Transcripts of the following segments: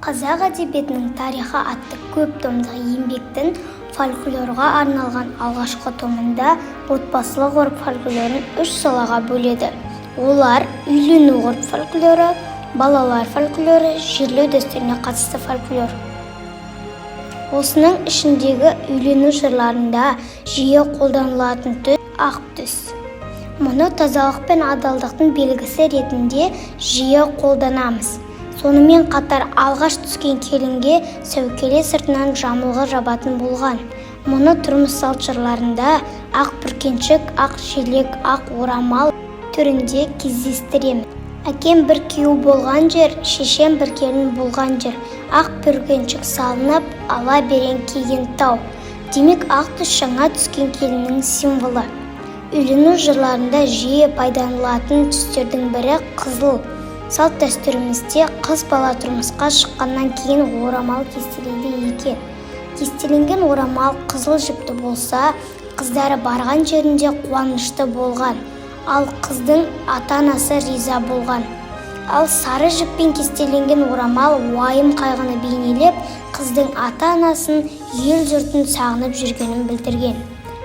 Қазақ әдебиетінің тарихы атты көп томдық еңбектің фольклорға арналған алғашқы томында отбасылық ғұрып фольклорын 3 салаға бөледі. Олар үйлену ғұрып фольклоры, балалар фольклоры, жерлеу дәстүріне қатысты фольклор. Осының ішіндегі үйлену жырларында жиі қолданылатын түс ақ түс. Мұны тазалық пен адалдықтың белгісі ретінде жиі қолданамыз. Сонымен қатар алғаш түскен келінге сәукеле сыртынан жамылғы жабатын болған. Мұны тұрмыс салт жырларында ақ бүркеншік, ақ желек, ақ орамал түрінде кездестіреміз. Әкем бір күйеу болған жер, шешем бір келін болған жер. Ақ бүркеншік салынып, ала берен киген тау. Демек, ақ түс жаңа түскен келіннің символы. Үйлену жырларында жиі пайдаланылатын түстердің бірі қызыл. Салт дәстүрімізде қыз бала тұрмысқа шыққаннан кейін орамал кестелейді екен. Кестеленген орамал қызыл жіпті болса, қыздары барған жерінде қуанышты болған, ал қыздың ата-анасы риза болған. Ал сары жіппен кестеленген орамал уайым қайғыны бейнелеп, қыздың ата-анасын, ел жұртын сағынып жүргенін білдірген.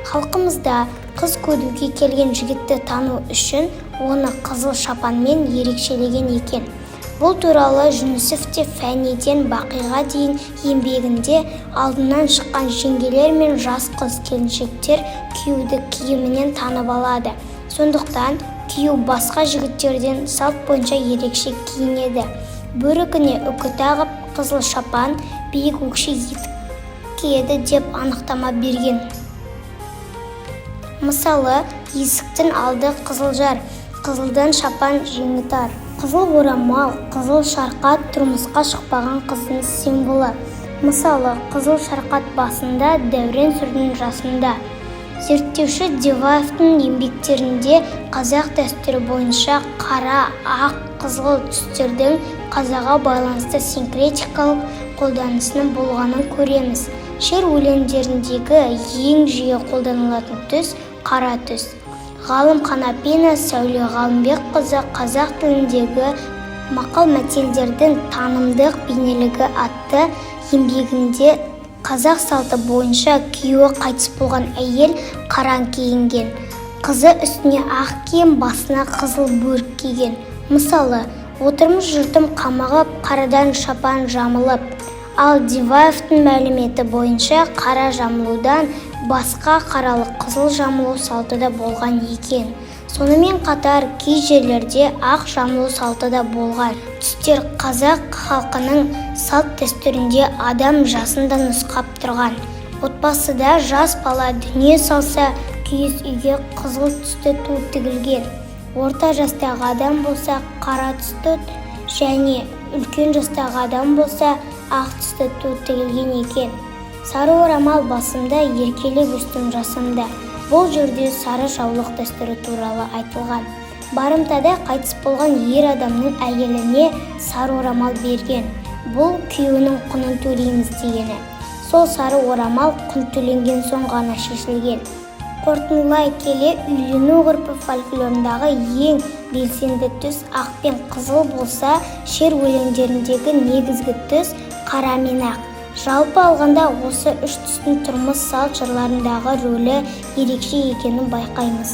Халқымызда қыз көруге келген жігітті тану үшін оны қызыл шапанмен ерекшелеген екен. Бұл туралы Жүнісов те Фәниден Бақиға дейін еңбегінде алдынан шыққан жеңгелер мен жас қыз келіншектер күйеуді киімінен танып алады. Сондықтан күйеу басқа жігіттерден салт бойынша ерекше киінеді. Бөрігіне үкі тағып, қызыл шапан, биік өкше етік киеді деп анықтама берген. Мысалы, есіктің алды қызылжар, қызылдан шапан жеңі тар. Қызыл орамал, қызыл шарқат тұрмысқа шықпаған қыздың символы. Мысалы, қызыл шарқат басында, дәурен сүрдің жасында. Зерттеуші Деваевтың еңбектерінде қазақ дәстүрі бойынша қара, ақ, қызыл түстердің қазаға байланысты синкретикалық қолданысының болғанын көреміз. Шер өлеңдеріндегі ең жиі қолданылатын түс қара түс. Ғалым Қанапина Сәуле Ғалымбекқызы қазақ тіліндегі мақал-мәтелдердің танымдық бейнелігі атты еңбегінде қазақ салты бойынша күйеуі қайтыс болған әйел қараң киінген, қызы үстіне ақ киім, басына қызыл бөрік киген. Мысалы, отырмыз жұртым қамығып, қарадан шапан жамылып. Ал Деваевтың мәліметі бойынша қара жамылудан басқа қаралы қызыл жамылу салты да болған екен. Сонымен қатар кей жерлерде ақ жамылу салты да болған. Түстер қазақ халқының салт дәстүрінде адам жасында нұсқап тұрған. Отбасыда жас бала дүние салса, киіз үйге қызыл түсті ту тігілген. Орта жастағы адам болса, қара түсті және үлкен жастағы адам болса, ақ түсті ту тігілген екен. Сары орамал басымда, еркелеп өстім жасымда. Бұл жерде сары жаулық дәстүрі туралы айтылған. Барымтада қайтыс болған ер адамның әйеліне сары орамал берген. Бұл күйеуінің құнын төлейміз дегені. Сол сары орамал құн төленген соң ғана шешілген. Қорытындылай келе, үйлену ғұрпы фольклорындағы ең белсенді түс ақ пен қызыл болса, шер өлеңдеріндегі негізгі түс қара мен ақ. Жалпы алғанда осы үш түстің тұрмыс салт жырларындағы рөлі ерекше екенін байқаймыз.